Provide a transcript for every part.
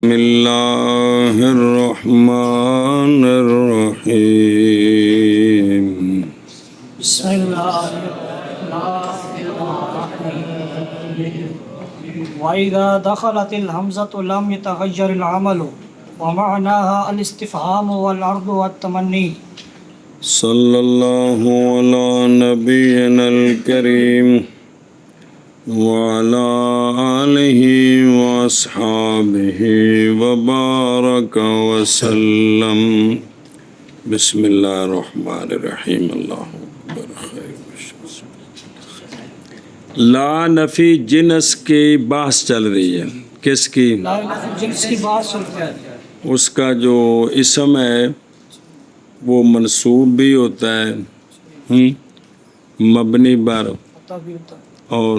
بسم اللہ الرحمن الرحیم بسم اللہ الرحمن الرحیم وَإِذَا دَخَلَتِ الْحَمْزَةُ لَمْ يَتَغَيَّرِ الْعَمَلُ وَمَعْنَاهَا الْإِسْتِفْهَامُ وَالْعَرْضُ وَالتَّمَنِّي صلی اللہ علی نبینا الکریم وعلی آلہ واصحابہ وبارک وسلم بسم اللہ الرحمن الرحیم اللہ اکبر خیر لا نفی جنس کی بحث چل رہی ہے. کس کی؟ لا نفی جنس کی بات سنتے ہیں. اس کا جو اسم ہے وہ منصوب بھی ہوتا ہے مبنی بر اور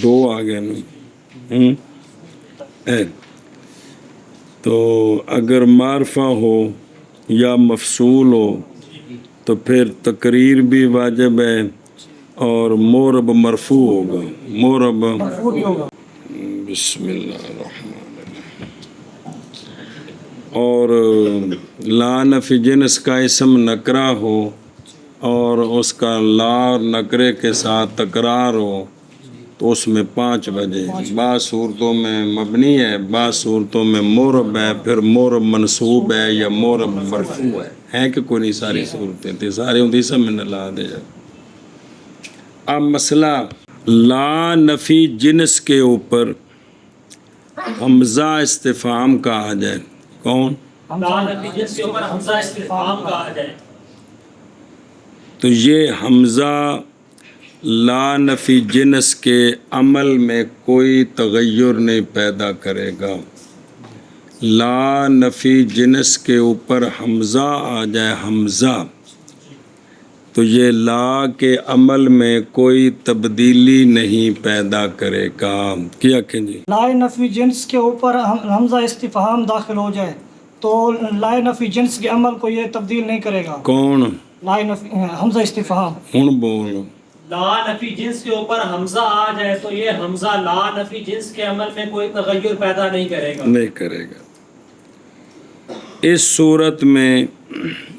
دو آگے نہیں تو اگر معرفہ ہو یا مفصول ہو تو پھر تقریر بھی واجب ہے اور مورب مرفوع ہوگا. مورب بسم اللہ الرحمن الرحیم. اور لا نفی جنس کا اسم نکرہ ہو اور اس کا لا نکرے کے ساتھ تکرار ہو تو اس میں 5 وجہ. بعض صورتوں میں مبنی ہے، بعض صورتوں میں مورب ہے، پھر مورب منصوب ہے یا مورب مرفوع ہے. ہیں کہ کوئی نہیں ساری صورتیں تھیں سارے ہوں سب میں لا دے جائے. اب مسئلہ لا نفی جنس کے اوپر حمزہ استفہام کا آ جائے. کون؟ لا نفی جنس کے اوپر حمزہ استفہام کا آ جائے تو یہ حمزہ لا نفی جنس کے عمل میں کوئی تغیر نہیں پیدا کرے گا. لا نفی جنس کے اوپر حمزہ آ جائے حمزہ تو یہ لا کے عمل میں کوئی تبدیلی نہیں پیدا کرے گا. کیا کہ جی لا نفی جنس کے اوپر حمزہ استفہام داخل ہو جائے تو لا نفی جنس کے عمل کو یہ تبدیل نہیں کرے گا. کون؟ لا نفی حمزہ استفہام. ہن بولو. لا نفی جنس کے اوپر حمزہ آ جائے تو یہ حمزہ لا نفی جنس کے عمل میں کوئی تغیر پیدا نہیں کرے گا. نہیں کرے گا. اس صورت میں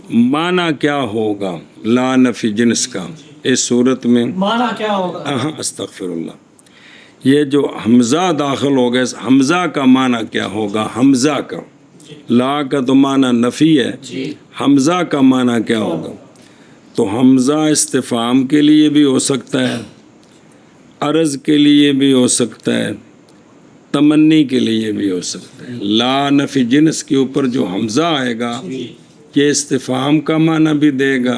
معنی کیا ہوگا لا نفی جنس کا؟ اس صورت میں معنی کیا ہوگا؟ استغفر اللہ. یہ جو حمزہ داخل ہو گیا حمزہ کا معنی کیا ہوگا؟ حمزہ کا لا کا تو معنی نفی ہے، حمزہ کا معنی کیا ہوگا؟ تو حمزہ استفہام کے لیے بھی ہو سکتا ہے، عرض کے لیے بھی ہو سکتا ہے، تمنی کے لیے بھی ہو سکتا ہے. لا نفی جنس کے اوپر جو حمزہ آئے گا یہ استفہام کا معنی بھی دے گا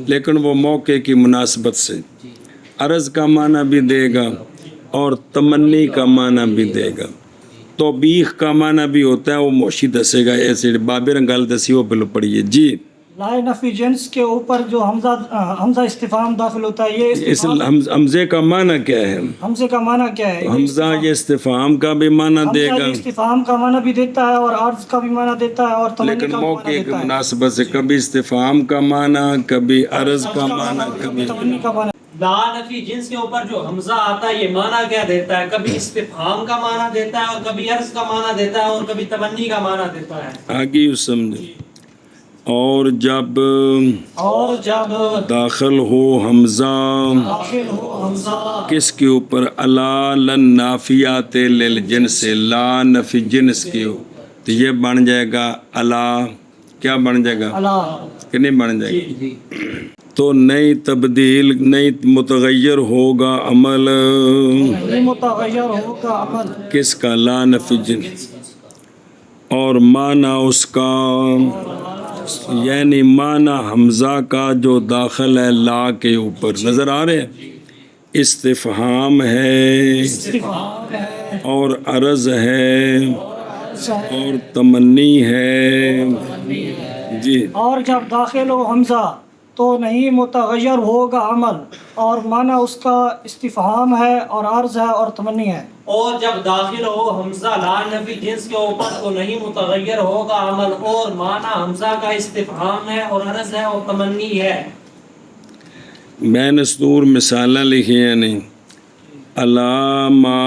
لیکن وہ موقع کی مناسبت سے، عرض کا معنی بھی دے گا اور تمنی کا معنی بھی دے گا. توبیخ کا معنی بھی ہوتا ہے، وہ موشی دسے گا. ایسے بابر گل دسی وہ پہلو پڑھیے جی. لا نفی جنس کے اوپر جو حمزہ استفہام داخل ہوتا ہے یہ اس حمزے کا معنی کیا ہے؟ حمزے کا معنی کیا ہے؟ حمزہ یہ استفہام کا بھی معنی دے گا، استفہام کا معنی بھی دیتا ہے اور عرض کا بھی معنی دیتا ہے اور تمنی لیکن کا موقع معنی کی دیتا ہے. مناسبت سے کبھی استفہام کا معنی، کبھی عرض کا معنی، کبھی تمنی کا معنی. لا نفی جنس کے اوپر جو حمزہ آتا ہے یہ معنی کیا دیتا ہے؟ کبھی استفہام کا معنی دیتا ہے اور کبھی عرض کا معنی دیتا ہے اور کبھی تمنی کا معنی دیتا ہے. آگے یوں سمجھے. اور جب داخل ہو حمزہ داخل ہو حمزہ کس کے اوپر؟ الا لن نافیات للجنس، لا نفی جنس کے اوپر تو یہ بن جائے گا الا. کیا بن جائے گا؟ اللہ کہ نہیں بن جائے گا؟ تو نئی تبدیل، نئی متغیر ہوگا عمل. متغیر ہوگا عمل کس کا؟ لا نفی جنس. اور معنی اس کا یعنی معنی حمزہ کا جو داخل ہے لا کے اوپر نظر آ رہے ہیں، استفہام ہے اور عرض ہے اور تمنی ہے جی. اور جب داخل ہو حمزہ تو نہیں متغیر ہوگا عمل اور معنی اس کا استفہام ہے اور عرض ہے اور تمنی ہے. اور جب داخل ہو حمزہ لا نفی جنس کے اوپر تو نہیں متغیر ہوگا عمل اور معنی حمزہ کا استفہام ہے اور عرض ہے اور تمنی ہے. میں نے سطور مثالیں لکھی ہیں نہیں الا ما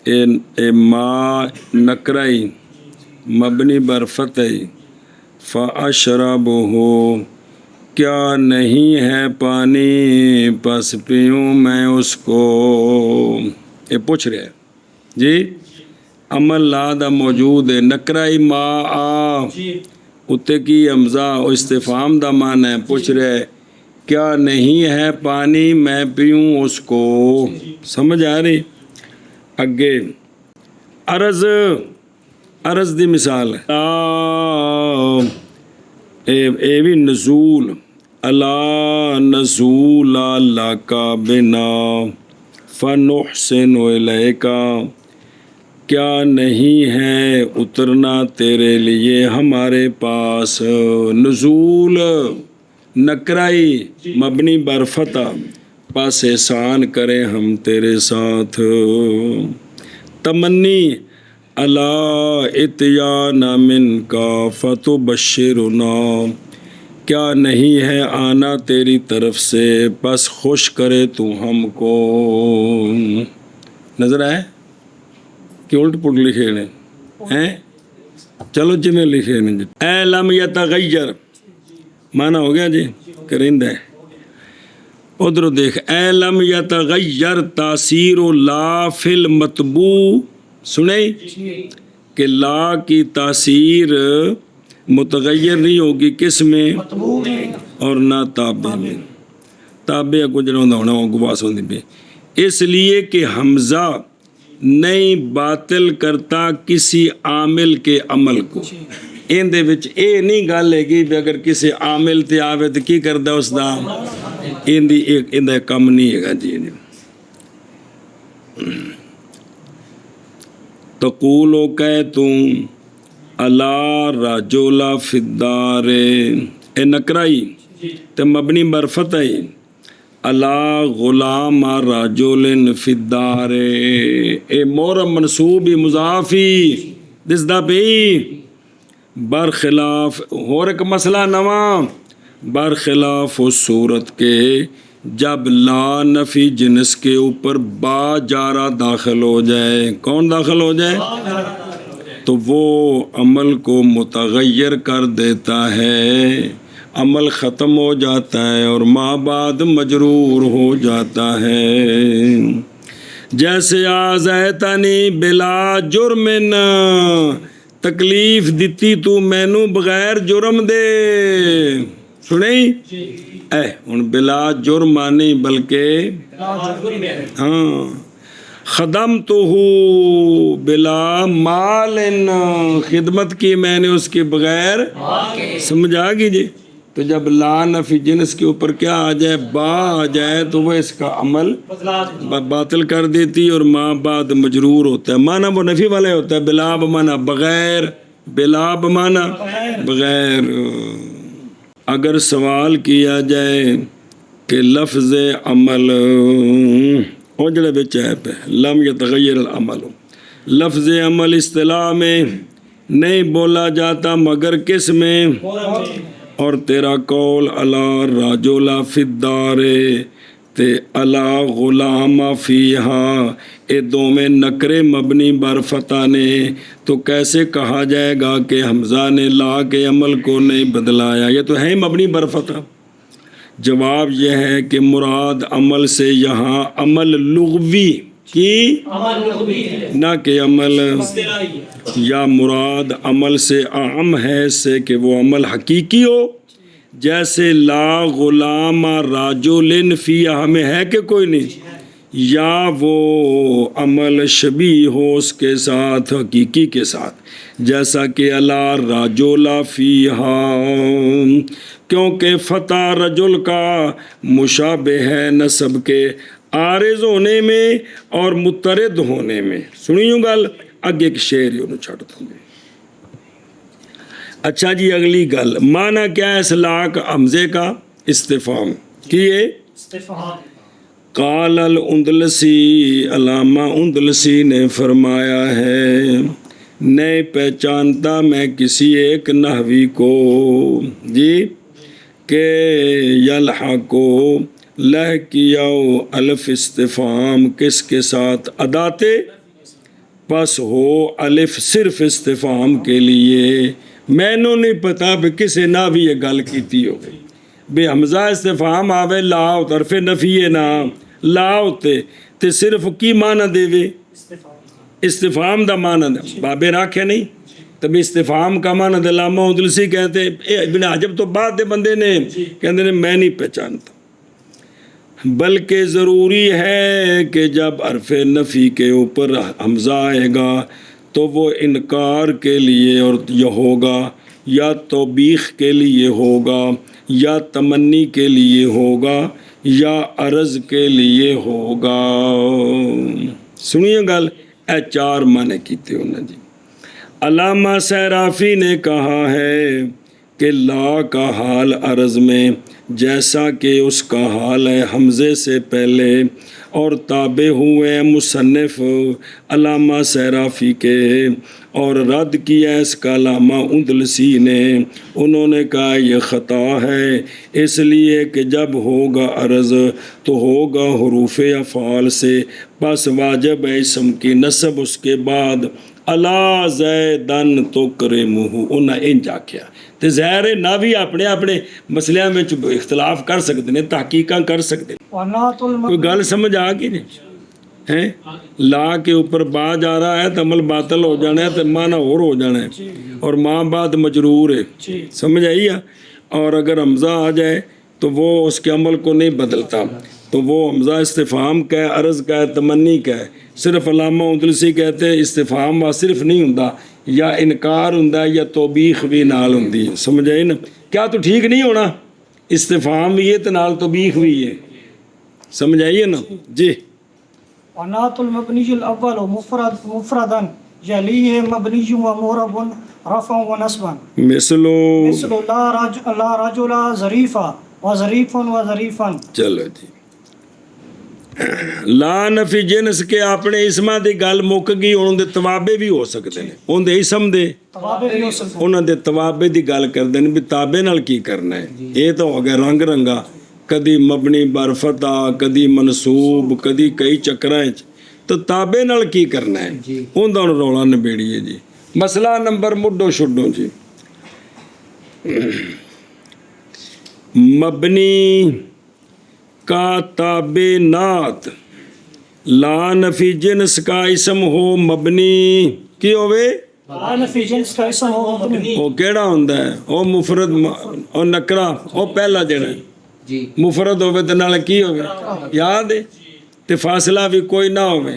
اے ما نکرائی مبنی بر فتح فاشربہ کیا نہیں ہے پانی پس پیوں میں اس کو. یہ پوچھ رہے جی عمل لادہ موجود ہے نکرائی ما آ اتے کی حمزہ استفہام دا معنی ہے پوچھ رہے کیا نہیں ہے پانی میں پیوں اس کو. سمجھ آ رہی. اگے عرض دی مثال ہے اے بھی نزول الا نزول لکا بنا فنحسن الیکا کیا نہیں ہے اترنا تیرے لیے ہمارے پاس. نزول نکرائی مبنی بر فتح پس احسان کریں ہم تیرے ساتھ. تمنی الا اتیانا منکا فتبشرنا کیا نہیں ہے آنا تیری طرف سے بس خوش کرے تو ہم کو. نظر آئے کہ الٹ پلٹ لکھے ہیں چلو جی میں لکھے ہیں جی. اے لم یتغیر معنی ہو گیا جی کرندہ ہے. ادھر دیکھ اے لم یتغیر تاثیر لا فی المطبوع سنیں کہ لا کی تاثیر متغیر نہیں ہوگی کس میں اور نہ تابع میں. تابع کو جنہوں ہونا وہ گواس ہوندی پہ اس لیے کہ حمزہ نہیں باطل کرتا کسی عامل کے عمل کو. ان دے وچ اے نہیں گل ہے کہ اگر کسی عامل تے آوے تو کی کردا اس دا ان دا کم نہیں ہے گا جی. تقولو کہ تم الا رجل فی الدار اے نکرائی تے مبنی بر فتح الا غلام رجل فی الدار اے مورم منصوبی مضافی دس دا پی برخلاف اور ایک مسئلہ نواں برخلاف اس صورت کے جب لا نفی جنس کے اوپر با جارہ داخل ہو جائے. کون داخل ہو جائے تو وہ عمل کو متغیر کر دیتا ہے عمل ختم ہو جاتا ہے اور ما بعد مجرور ہو جاتا ہے. جیسے آزیتنی بلا جرم تکلیف دیتی تو مینو بغیر جرم دے. سنیں اے ان بلا جرم نہیں بلکہ ہاں خدمتہ بلا مال خدمت کی میں نے اس کے بغیر. سمجھ آ گئی جی. تو جب لا نفی جنس کے اوپر کیا آ جائے با آ جائے تو وہ اس کا عمل باطل کر دیتی اور ما بعد مجرور ہوتا ہے. معنی وہ نفی والے ہوتا ہے بلا بمانا بغیر بلا بمانا بغیر. اگر سوال کیا جائے کہ لفظ عمل اور جڑے بچ ہے پہ لم یتغیر العمل لفظ عمل اصطلاح میں نہیں بولا جاتا مگر کس میں اور تیرا قول الا رجل فی الدار تے الا غلام فیہا اے دو میں نکرے مبنی بر فتح نے تو کیسے کہا جائے گا کہ حمزہ نے لا کے عمل کو نہیں بدلایا. یہ تو ہے مبنی بر فتح. جواب یہ ہے کہ مراد عمل سے یہاں عمل لغوی کی نہ کہ عمل یا مراد عمل سے عام ہے سے کہ وہ عمل حقیقی ہو جیسے لا غلام رجل فیہا ہمیں ہے کہ کوئی نہیں یا وہ عمل شبیہ ہو اس کے ساتھ حقیقی کے ساتھ جیسا کہ الا رجل فیہا کیونکہ فتح رجل کا مشابہ ہے نسب کے عارض ہونے میں اور مترد ہونے میں. سنیوں گل اگے ایک شعر انہوں چھڑ دوں گے. اچھا جی اگلی گل معنی کیا ہے اس لاک حمزے کا استفہام کیے قال الاندلسی علامہ اندلسی نے فرمایا ہے نہیں پہچانتا میں کسی ایک نحوی کو جی کہ یلحقو لہ کیا الف استفہام کس کے ساتھ اداتے پس ہو الف صرف استفہام کے لیے مینوں نہیں پتا بھی کسے نہ بھی یہ گل کیتی ہو بے حمزہ استفہام آوے لا طرف نفی نہ لا ہوتے تے صرف کی معنی دے وے استفہام دا معنی دے بابے راکھے نہیں تب استفہام کا معنی دے علامہ اندلسی کہتے ابن حجب تو بعد دے بندے نے کہتے ہیں میں نہیں پہچانتا بلکہ ضروری ہے کہ جب حرف نفی کے اوپر حمزہ آئے گا تو وہ انکار کے لیے اور یہ ہوگا یا توبیخ کے لیے ہوگا یا تمنی کے لیے ہوگا یا عرض کے لیے ہوگا سنیے گل اے چار معنی کیتے انہوں جی علامہ سیرافی نے کہا ہے کہ لا کا حال عرض میں جیسا کہ اس کا حال ہے حمزے سے پہلے اور تابع ہوئے مصنف علامہ سیرافی کے اور رد کیا اس کا علامہ اندلسی نے انہوں نے کہا یہ خطا ہے اس لیے کہ جب ہوگا عرض تو ہوگا حروف افعال سے پس واجب ہے اسم کی نسب اس کے بعد الا زیدن تکرمہ انہاں انج آکھیا تے ظاہر ہے نہ بھی اپنے اپنے مسئلیاں میں اختلاف کر سکتے ہیں تحقیقاں کر سکتے ہیں کوئی گل سمجھ آ گئی نہیں ہیں لا کے اوپر با جا رہا ہے تو عمل باطل ہو جانا ہے تو معنی اور ہو جانا ہے اور ماں بعد مجرور ہے سمجھ آئی ہے اور اگر حمزہ آ جائے تو وہ اس کے عمل کو نہیں بدلتا تو وہ حمزہ استفہام کا ہے عرض کا ہے تمنی کا ہے صرف علامہ اندلسی کہتے ہیں استفہام صرف نہیں ہوندا یا انکار ہوندا یا توبیخ بھی نال ہوندی ہے سمجھ آئی نا کیا تو ٹھیک نہیں ہونا استفہام بھی ہے تو نال توبیخ بھی ہے سمجھ آئیے نا جی ونات المبنی الاول مفردا یلیہ مبنی و معرب رفع و نصبا مثل لا رجل ظریفا و ظریف و ظریفا چلو جی لا نفی جنس کے اپنے اسماں دی گل مک گئی انہوں دے توابع بھی ہو سکتے ہیں انہوں دے اسم دے انہوں دے توابع دی گل کر دیں بھی تابع نال کی کرنا ہے یہ تو ہو گیا رنگ رنگا کدی مبنی بر فتح کدی منصوب کدی کئی چکرائیں تو تابع نال کی کرنا ہے انہوں دا رولا نبیڑی ہے جی مسئلہ نمبر مڈو شڈو جی مبنی کا تابع نات لا نفی جنس کا اسم ہو مبنی کی ہوئے لا نفی جنس کا اسم ہو مبنی وہ کیڑا ہوندا ہے او مفرد او نکرہ او پہلا جڑا ہے مفرد ہوئے تو نال کی ہوئے یاد ہے تے فاصلہ بھی کوئی نہ ہوئے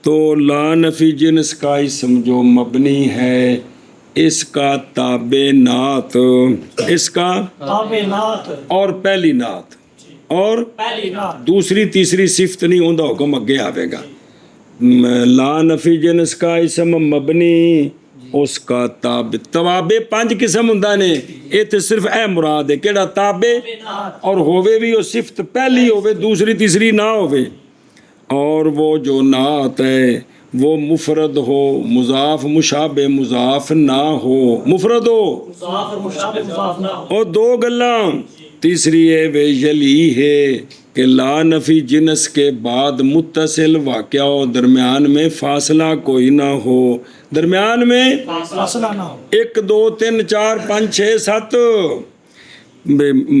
تو لا نفی جنس کا اسم جو مبنی ہے اس کا تابع نات اس کا تابع نات اور پہلی نات اور دوسری تیسری صفت نہیں ہوندہ حکم اگے آوے گا لا نفی جنس کا اسم مبنی اس کا تابع توابع 5 قسم ہوندہ نے یہ تو صرف اے مراد ہے کیڑا تابع اور ہووے بھی وہ صفت پہلی ہووے دوسری تیسری نہ ہووے اور وہ جو نعت ہے وہ مفرد ہو مضاف مشابہ مضاف نہ ہو مفرد ہو اور 2 گلاں تیسری ہے وہ یلی ہے کہ لا نفی جنس کے بعد متصل واقعہ ہو درمیان میں فاصلہ کوئی نہ ہو درمیان میں فاصلہ نہ ہو 1 2 3 4 5 6 7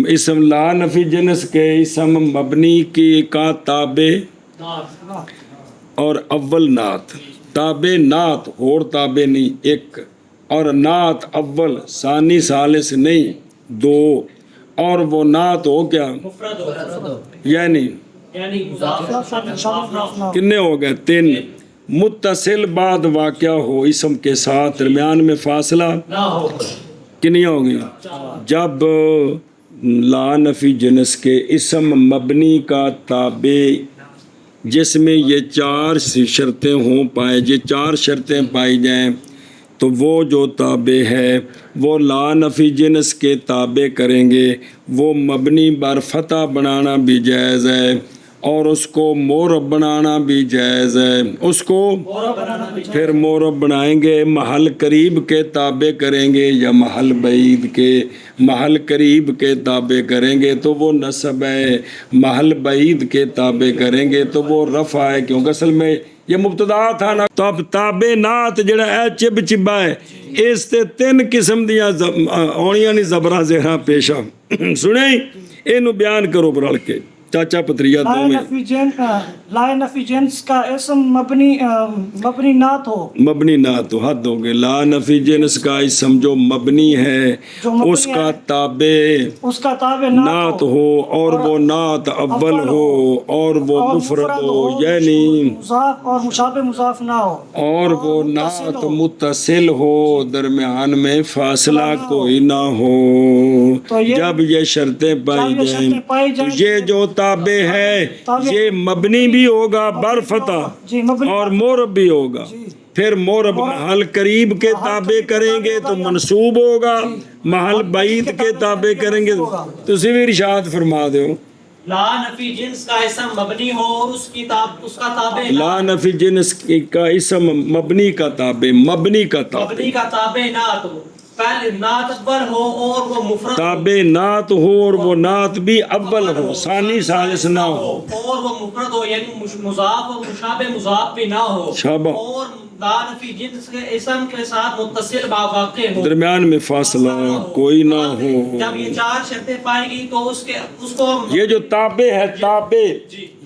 اسم لا نفی جنس کے اسم مبنی کی کا تابع اور اول نعت تابع نعت اور تابع نہیں 1 اور نعت اول ثانی ثالث نہیں 2 اور وہ نعت ہو کیا یعنی کتنے ہو گئے 3 متصل بعد واقعہ ہو اسم کے ساتھ درمیان میں فاصلہ کنی ہوگی جب لا نفی جنس کے اسم مبنی کا تابع جس میں یہ 4 شرطیں ہوں پائے یہ 4 شرطیں پائی جائیں تو وہ جو تابع ہے وہ لا نفی جنس کے تابع کریں گے وہ مبنی بر فتح بنانا بھی جائز ہے اور اس کو مورب بنانا بھی جائز ہے. اس کو پھر مورب بنائیں گے محل قریب کے تابع کریں گے یا محل بعید کے. محل قریب کے تابع کریں گے تو وہ نصب ہے, محل بعید کے تابع کریں گے تو وہ رفع ہے, کیونکہ اصل میں یہ مبتدا تھا نا. تو اب تابع نات جڑا ہے چب چبا ہے, اس تے 3 قسم دیاں آنیاں نہیں زبراں زہراں پیشہ. سنیں اینو بیان کرو برل کے چاچا پتریا دو میں. لا نفی جنس کا اسم مبنی نات ہو. مبنی نات ہو, حد ہو گئے. لا نفی جنس کا اسم جو مبنی ہے اس کا تابع نات ہو اور وہ نات اول ہو اور وہ مفرد ہو, یعنی مضاف اور مشابہ مضاف نہ ہو, اور وہ نات متصل ہو, درمیان میں فاصلہ کوئی نہ ہو. جب یہ شرطیں پائی جائیں تو یہ جو تابع ہے یہ مبنی بھی ہوگا برفتح اور مورب بھی ہوگا. پھر مورب محل قریب کے تابع کریں گے تو منصوب ہوگا, محل بعید کے تابع کریں گے تو بھی ارشاد فرما دو. لا نفی جنس کا اسم مبنی ہو اور اس کا تابع لا نفی جنس کا اسم مبنی کا تابع نات ہو, پہلے نات اول ہو اور وہ مفرد تابع نات ہو اور وہ نات بھی اول ہو, ثانی ثالث نہ ہو, اور وہ مفرد ہو یعنی مضاف اور مشابہ مضاف بھی نہ ہو, اور لا نفی جنس کے اسم کے ساتھ متصل واقع ہو, درمیان میں فاصلہ کوئی نہ ہو. جب یہ 4 شرطیں پائے گی تو اس کو یہ جو تابع ہے تابع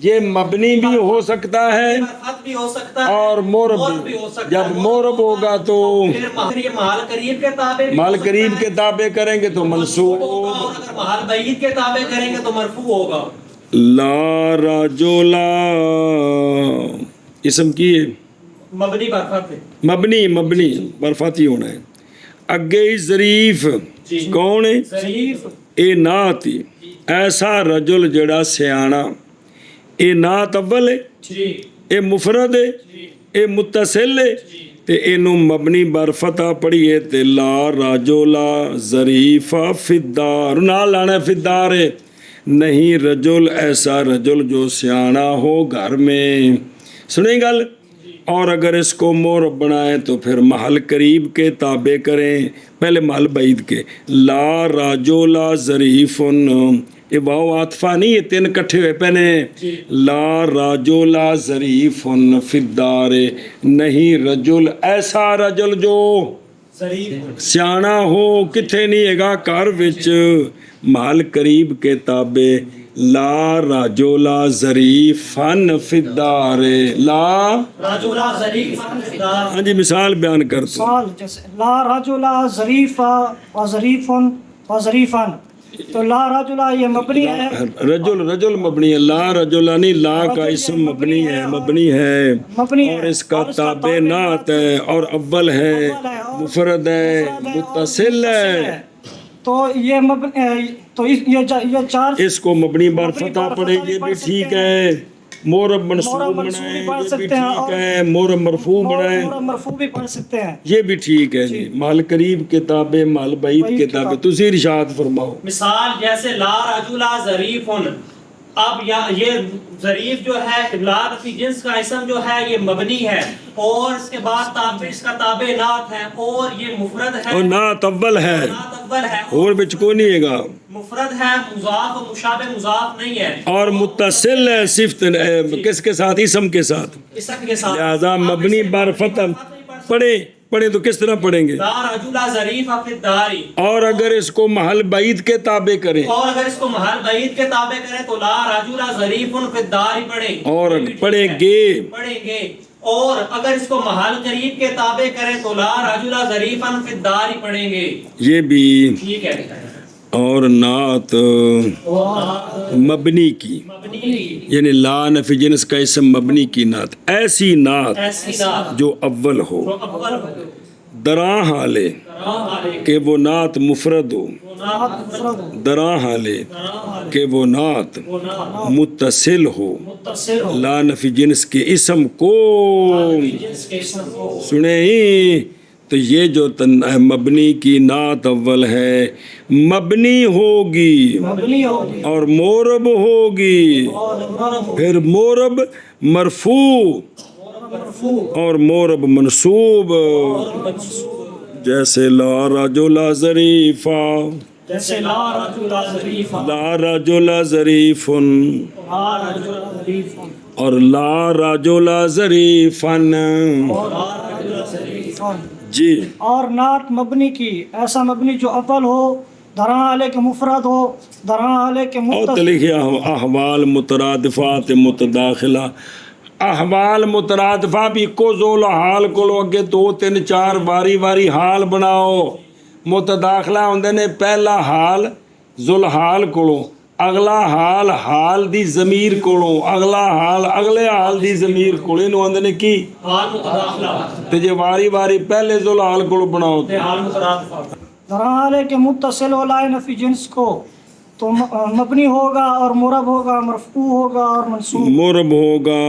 یہ مبنی بھی ہو سکتا ہے برفت بھی ہو سکتا ہے اور مورب بھی. جب مورب ہوگا تو پھر یہ محل قریب کے تابع محل قریب کے تابع کریں گے تو منصوب ہوگا, اور اگر محل بعید کے تابع کریں گے تو مرفوع ہوگا. لا رجلا اسم کی ہے مبنی برفت ہے, مبنی برفاتی ہونا ہے. اگے ظریف کون ہے؟ ظریف اے نات ایسا رجل جڑا سیانا, اے نات اول ہے, اے مفرد ہے, اے متصل ہے, تے اینو مبنی برفتح پڑھیے تے لا رجلا ظریفا فی الدار, نال لانا فی الدار ہے. نہیں رجل ایسا رجل جو سیانا ہو گھر میں. سنیں گل. اور اگر اس کو مورب بنائیں تو پھر محل قریب کے تابع کریں, پہلے محل بعید کے. لا رجلا ظریفن, یہ واو عاطفہ نہیں, یہ 3 کٹھے ہوئے پہنے. لا رجلا ظریفن فی الدار, نہیں رجل ایسا رجل جو سیانا ہو کتھے نہیں ہے گا گھر وچ, محل قریب کے تابع. لا رجلا ظریفن فی الدار, لا رجلا ظریفن فی الدار. ہاں جی مثال بیان کر تو. مثال جیسے لا رجلا ظریفا و ظریفن و ظریفن, تو لا رجلا یہ مبنی ہے, رجل مبنی ہے. لا رجلا نہیں, لا کا اسم مبنی ہے اور اس کا تابع نات ہے اور اول ہے, مفرد ہے, متصل ہے. تو یہ 4 اس کو مبنی برفتح پڑھے, یہ بھی ٹھیک ہے. مورب منصوب بنائیں یہ بھی ٹھیک ہے, مورب مرفوع بنائیں مرفوع بھی پڑھ سکتے ہیں, یہ بھی ٹھیک ہے. جی محل قریب کے تابع محل بعید کے تابع. تسی ارشاد فرماؤ. مثال جیسے لا رجلا ظریفن, اب یہ ظریف جو ہے لا نفی جنس کا اسم جو ہے یہ مبنی ہے اور اس کے بعد اس کا تابع نات ہے اور یہ مفرد ہے اور نات اول ہے اور بچ کو نہیں ہے گا, مفرد ہے, مضاف و مشابہ مضاف نہیں ہے اور متصل ہے صفت کس کے ساتھ؟ اسم کے ساتھ. اسم کے ساتھ. لہذا مبنی برفتح پڑھیں تو کس طرح پڑھیں گے؟ لا رجلا ظریفا فی الدار. اور اگر اس کو محل بعید کے تابع کریں, اور اگر اس کو محل بعید کے تابع کریں تو لا رجلا ظریف فی الدار پڑھیں, اور پڑھیں گے. اور اگر اس کو محل قریب کے تابع کریں تو لا رجلا ظریفا فی الدار پڑھیں گے. یہ بھی ٹھیک ہے. اور نعت مبنی کی یعنی لا نفی جنس کا اسم مبنی کی نعت, ایسی نعت جو اول ہو, دراں حالے کہ وہ نعت مفرد ہو, دراں حالے کہ وہ نعت متصل ہو, لا نفی جنس کے اسم کو سنیں تو یہ جو مبنی کی نعت اول ہے مبنی ہوگی مبنی ہوگی اور مورب ہوگی، اور مرفوع پھر مورب مرفوع اور مورب منصوب، جیسے لا رجل ظریفا، جیسے لا رجل ظریف، لا رجل ظریف لا رجل ظریف، اور لا رجل ظریفن. اور لا رجل ظریف. جی اور نعت مبنی کی ایسا مبنی جو اول ہو، دراں علیہ کے مفرد ہو، دراں علیہ کے اور متصل، لکھے احوال مترادفات متداخلہ. احوال مترادفہ بھی کو زول حال کو اگے 2 3 4 واری واری حال بناؤ. متداخلہ ہوندے نے پہلا حال ذل حال کولو، اگلا حال حال دی ضمیر کولو، اگلا حال اگلے حال دی ضمیر کولو. انہوں آندے نے کی حال متداخلہ تے جے واری واری پہلے ذل حال کولو بناؤ تے حال مترادفہ. دراں علیہ کے متصل ہو لائے نفی جنس کو تو مبنی ہوگا اور مرب ہوگا، مرفوع ہوگا اور منصوب. مرب ہوگا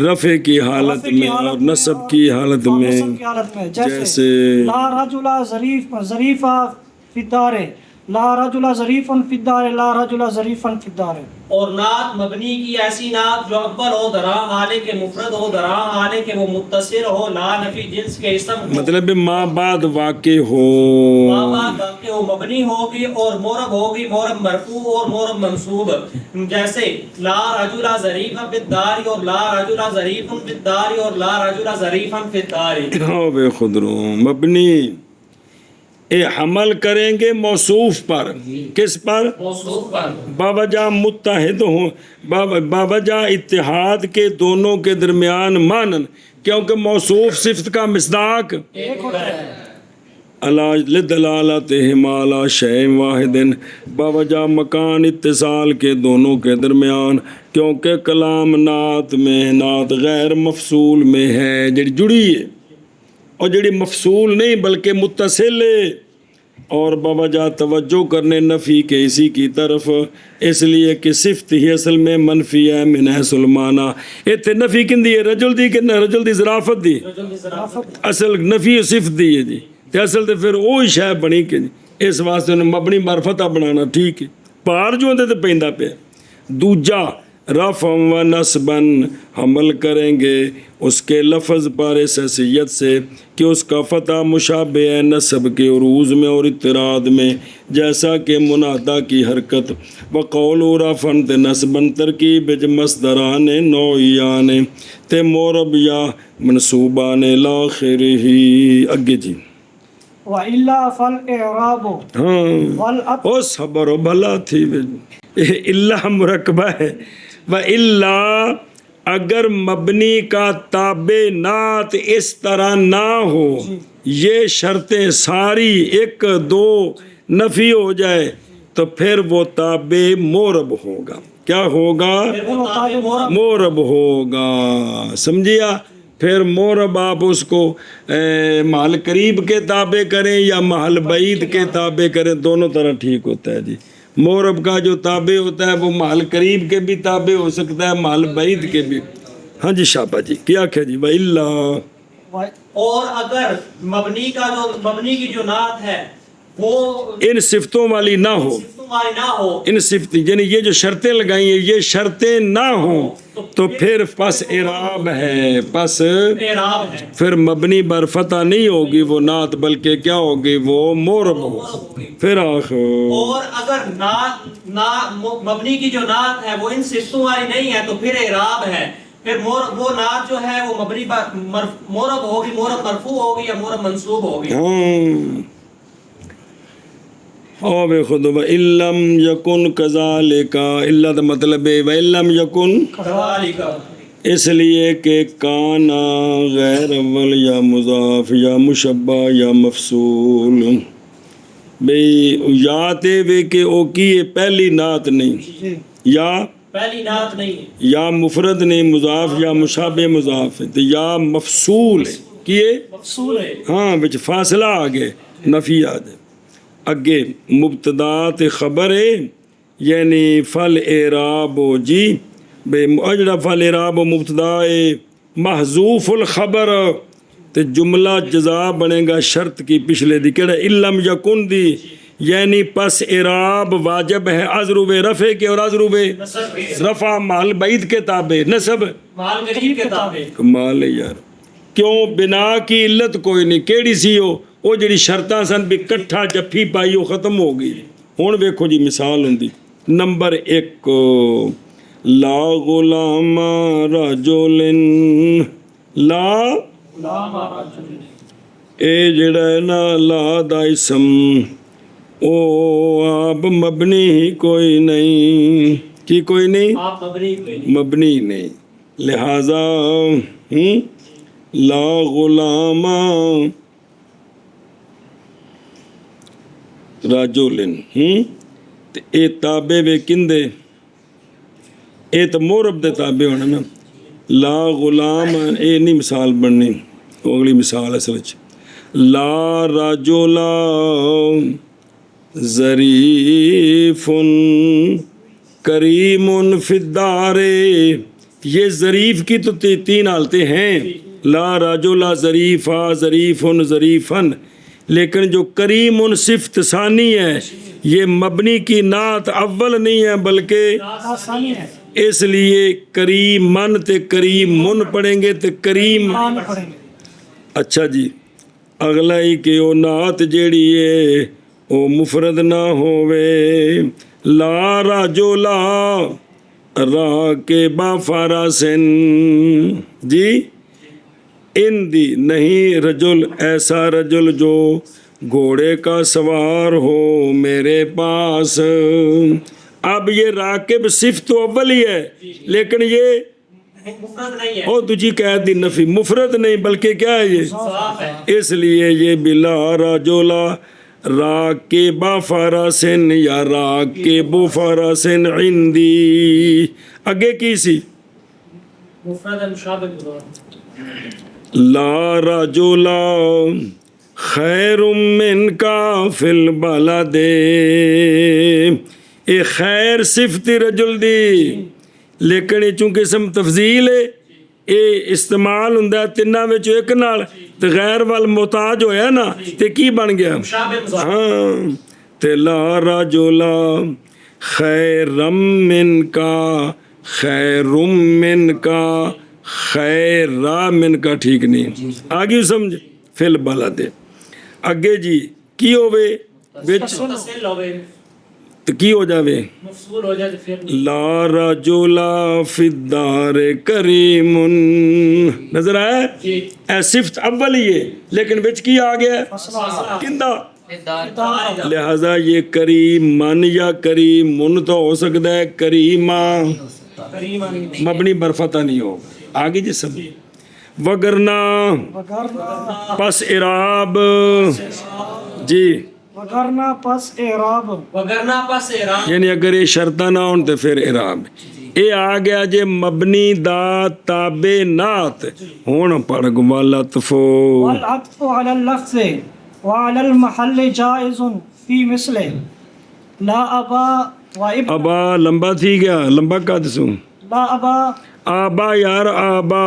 رفع کی حالت میں اور نصب کی حالت اور میں، نصب کی حالت میں، جیسے جیسے لا رجل ظریفا فی الدار، لا رجل ظریف فی الدار، لا رجل ظریفا فی الدار. اور نعت مبنی کی ایسی نعت جو اول ہو، دراں آلے کے مفرد ہو، دراں آلے کے وہ متصل ہو، لا نفی جنس کے اسم ہو، مطلب ماں بعد واقع ہو. ماں بعد واقع ہو، مبنی ہوگی اور مورب ہوگی، مورب مرفوع اور مورب منصوب. جیسے لا رجل ظریفا فی الدار اور لا رجل ظریف فی الدار اور لا رجل ظریفا فی الدار. ہاں بے خود رو مبنی اے حمل کریں گے موصوف پر. کس پر؟ موصوف پر. باوجہ متحد ہوں، باوجہ اتحاد کے دونوں کے درمیان مانن، کیونکہ موصوف صفت کا مصداق ایک ہوتا ہے. لدلالتہما علی شیء واحد، باوجہ مکان اتصال کے دونوں کے درمیان، کیونکہ کلام نعت میں نعت غیر مفصول میں ہے جڑی جڑی ہے اور جڑی مفصول نہیں بلکہ متصل ہے، اور باوجہ توجہ کرنے نفی کے اسی کی طرف، اس لیے کہ صفت ہی اصل میں منفی ہے من حیث المعنی. اتنے نفی کندی ہے رجل دی کہ رجل دی ظرافت دی، اصل نفی صفت دی ہے جی، تے اصل تے پھر وہی شے بنی کہ جی اس واسطے انہوں مبنی معرفتہ بنانا ٹھیک ہے. پار جو اندے تے پیندا پیا. دوجا رفع و نصباً حمل کریں گے اس کے لفظ پر اس حیثیت سے کہ اس کا فتح مشابہ ہے نصب کے عروض میں اور اطراد میں، جیسا کہ منادہ کی حرکت. وقول رفعن تے نصباً ترکیب مصدران نوعیان تے مورب یا منصوبان لاخرہ. اگے جی وَإِلَّا فَالْإِعْرَابُ ہاں او صبر و بھلا تھی. اللہ مرکبہ ہے. وَإِلَّا اگر مبنی کا تابع نعت اس طرح نہ ہو، یہ شرطیں ساری 1 2 نفی ہو جائے تو پھر وہ تابع مورب ہوگا. کیا ہوگا؟ مورب ہوگا. سمجھیا؟ پھر مورب آپ اس کو محل قریب کے تابع کریں یا محل بعید کے تابع کریں، دونوں طرح ٹھیک ہوتا ہے جی. مورب کا جو تابع ہوتا ہے وہ محل قریب کے بھی تابع ہو سکتا ہے، محل بعید کے بھی. ہاں جی شابہ جی کیا کہ جی وَإِلَّا اور اگر مبنی کا جو مبنی کی جو نعت ہے وہ ان صفتوں والی نہ ہو، صفتوں والی نہ ہو، ان صفت یعنی یہ جو شرطیں لگائی ہیں یہ شرطیں نہ ہوں تو پھر پس اعراب ہے، پس اعراب ہے. پھر مبنی بر فتح نہیں ہوگی وہ نعت بلکہ کیا ہوگی؟ وہ مورب ہوگی. پھر آخر اور اگر مبنی کی جو نعت ہے وہ ان صفتوں والی نہیں ہے تو پھر اعراب ہے. پھر وہ نعت جو ہے وہ مبنی مورب ہوگی، مورب مرفوع ہوگی یا مورب منصوب ہوگی. او بے خود وَإِلَّمْ يَكُنْ كَذَلِكَ، اللہ دا مطلب ہے وَإِلَّمْ يَكُنْ، كذلك اس لیے کہ کانا غیر اول یا مضاف یا مشبہ یا مفصول. بھئی یاتے وے کہ او کی پہلی نعت نہیں، یا پہلی نعت نہیں ہے، یا مفرد نہیں مضاف یا مشابہ مضاف ہے، تو یا مفصول ہے کیے مفصول ہے. ہاں بچ فاصلہ آگے نفی آ جائے. اگے مبتدات خبر ہے یعنی فل اعراب جی بے اجڑا فل اعراب مبتدا محذوف الخبر تے جملہ جزا بنے گا شرط کی پچھلے دی کہڑا علم یکن دی یعنی پس اعراب واجب ہے ازروب رفع کے اور ازروب رفع مال بعید کے تابع نصب مال غریب کے تابع کمال ہے یار کیوں بنا کی علت کوئی نہیں کیڑی سی وہ جڑی شرطاں سن بھی کٹھا جفی پائی وہ ختم ہو گئی ہن ویکھو جی مثال ہوندی نمبر 1 لا غلام رجل لا اے جڑا ہے نا لا دا اسم او آپ مبنی ہی کوئی نہیں کی کوئی نہیں آپ مبنی نہیں لہذا لا غلام رجل تے اے تابع وے کندے اے تو مورب دے تابع ہونا نا لا غلام اے نہیں مثال بننی اگلی مثال اصل لا رجلا ظریف کریم فی الدار یہ ظریف کی تو 3 حالتیں ہیں لا رجلا ظریفا ظریفن ظریفن لیکن جو کریم صفت ثانی ہے یہ مبنی کی نعت اول نہیں ہے بلکہ آسانی ہے اس لیے کریم من تے کریم من پڑھیں گے تے کریم پڑھیں گے اچھا جی اگلا ہی کہ وہ نعت جیڑی ہے وہ مفرد نہ ہووے لا رجلا را کے با فارسن جی ان دی نہیں رجل ایسا رجل جو گھوڑے کا سوار ہو میرے پاس اب یہ راکب صفت تو اول ہی ہے لیکن یہ مفرد نہیں ہے او تجھی قید دی نفی مفرد نہیں بلکہ کیا ہے یہ صاف ہے اس لیے یہ بلا رجلا راکب فرسن یا راکب فرسن عندی آگے کی سی مفرد مشابہ لا رجلا خیر من کا فی البلد اے خیر صفت رجل دی لیکن یہ چونکہ اسم تفضیل ہے یہ استعمال ہوندا ہے تیناں وچ ایک نال تے غیر وال محتاج ہویا نا تے کی بن گیا ہاں تے لا رجلا خیرم من کا خیرم من کا خیر را من کا ٹھیک نہیں آگے سمجھ فی البلد اگے جی کی ہوے وچ متصل ہوئے تو کی ہو جاوے مفصول ہو جائے پھر لا رجلا فی الدار کریم نظر آیا جی اے صفت اول ہی ہے لیکن وچ کی آ گیا کندہ لہذا یہ کریم من یا کریم من تو ہو سکتا ہے کریمہ مبنی برفتہ نہیں ہوگا آگے جی سب وگرنا پس اعراب جی وگرنا پس اعراب وگرنا پس اعراب یعنی اگر یہ شرطہ نہ ہون تو پھر اعراب اے آ گیا جے مبنی دا تابع نات ہون پڑھ گو والعطفو والعطف على اللفظ وعلى المحل جائز فی مثل لا ابا و ابن ابا لمبا تھی گیا لمبا کا دسوں لا ابا آبا یار آبا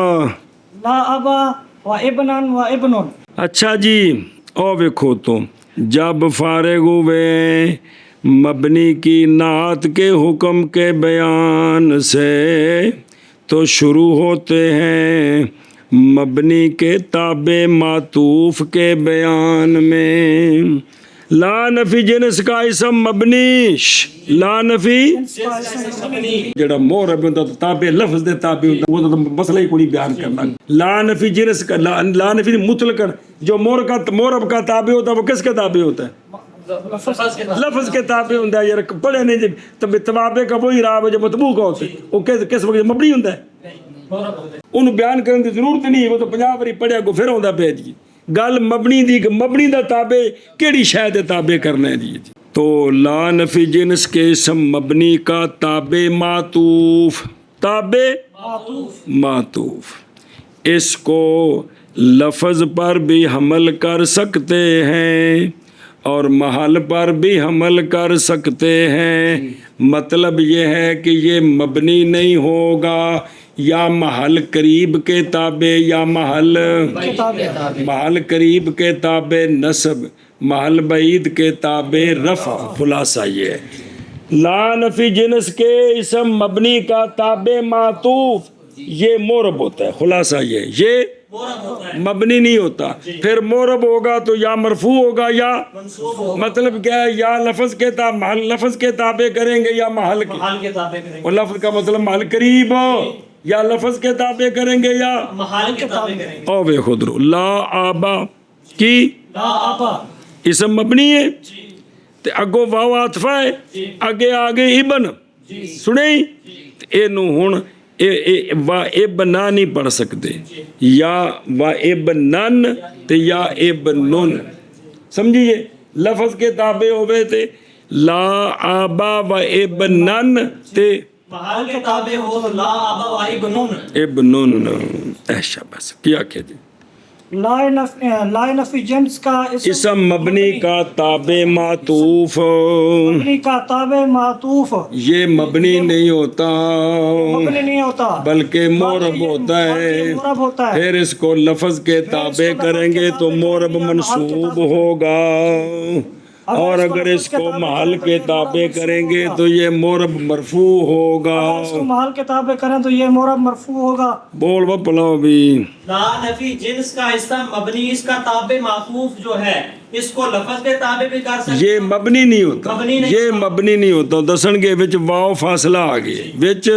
لا ابا و ابنا و ابن اچھا جی او ویکھو تو جب فارغ ہوئے مبنی کی نعت کے حکم کے بیان سے تو شروع ہوتے ہیں مبنی کے تابع معطوف کے بیان میں لا نفی جنس کا اسم مبنی لا نفی جڑا مورب ہوتا تو تابع لفظ دے تابع ہوتا وہ تو مسئلہ ہی کوئی بیان کرنا لا نفی جنس کا لا نفی مطلق جو مورب کا تابع ہوتا ہے وہ کس کے تابع ہوتا ہے لفظ کے تابع ہوتا ہے یار پڑھے نہیں جب تب توابع کا وہی راب ہے جو مطبوع کا ہوتا ہے وہ کس وقت مبنی ہوتا ہے انہوں بیان کرنے کی ضرورت نہیں ہے وہ تو 50 باری پڑھیا کو پھر ہوتا پہ جی گل مبنی دی مبنی دا تابع کیڑی شے دے تابع کرنا ہے جی تو لا نفی جنس کے اسم مبنی کا تابع معطوف تابع معطوف اس کو لفظ پر بھی حمل کر سکتے ہیں اور محل پر بھی حمل کر سکتے ہیں مطلب یہ ہے کہ یہ مبنی نہیں ہوگا یا محل قریب کے تابع یا محل قریب کے تابع نصب، محل بعید کے تابع رفع۔ خلاصہ یہ ہے لا نفی جنس کے اسم مبنی کا تابع معطوف یہ مورب ہوتا ہے۔ خلاصہ یہ مبنی نہیں ہوتا، پھر مورب ہوگا تو یا مرفوع ہوگا یا مطلب کیا ہے، یا لفظ کے تابع لفظ کے تابع کریں گے یا محل کے تابع کریں اور لفظ کا مطلب محل قریب یا لفظ کے تابع کریں گے یا محل کے تابع کریں گے۔ او بے خود رو لا آبا کی لا آبا اسم مبنی ہے تے اگو واو عاطفہ ہے، آگے ابن سنیں اینو ہن وا ابنا نہیں پڑھ سکتے، یا وا ابنن تے یا ابنن، سمجھیے لفظ کے تابع ہوئے تے لا آبا و ابنن تے محل کے تابع ہو تو لا آبا و ابنن ابنن ایشا بس کیا کہ جی لا نفی جنس کا اسم مبنی کا تابع معطوف مبنی کا تابع معطوف یہ مبنی نہیں ہوتا مبنی نہیں ہوتا بلکہ مورب ہوتا ہے، مورب ہوتا ہے۔ پھر اس کو لفظ کے تابع کریں گے تو مورب منصوب ہوگا، اور اگر اس کو محل کے تابع کریں گے تو یہ مورب مرفوع ہوگا۔ اس کو محل کے تابع کریں تو یہ مورب مرفوع ہوگا۔ بول وہ پلاؤ بھی لا نفی جنس کا اسم مبنی اس کا تابع معطوف جو ہے اس کو لفظ کے تابع بھی کر سکتے یہ مبنی نہیں ہوتا، یہ مبنی نہیں ہوتا دسن کے وچ واو فاصلہ آ گئی وچ،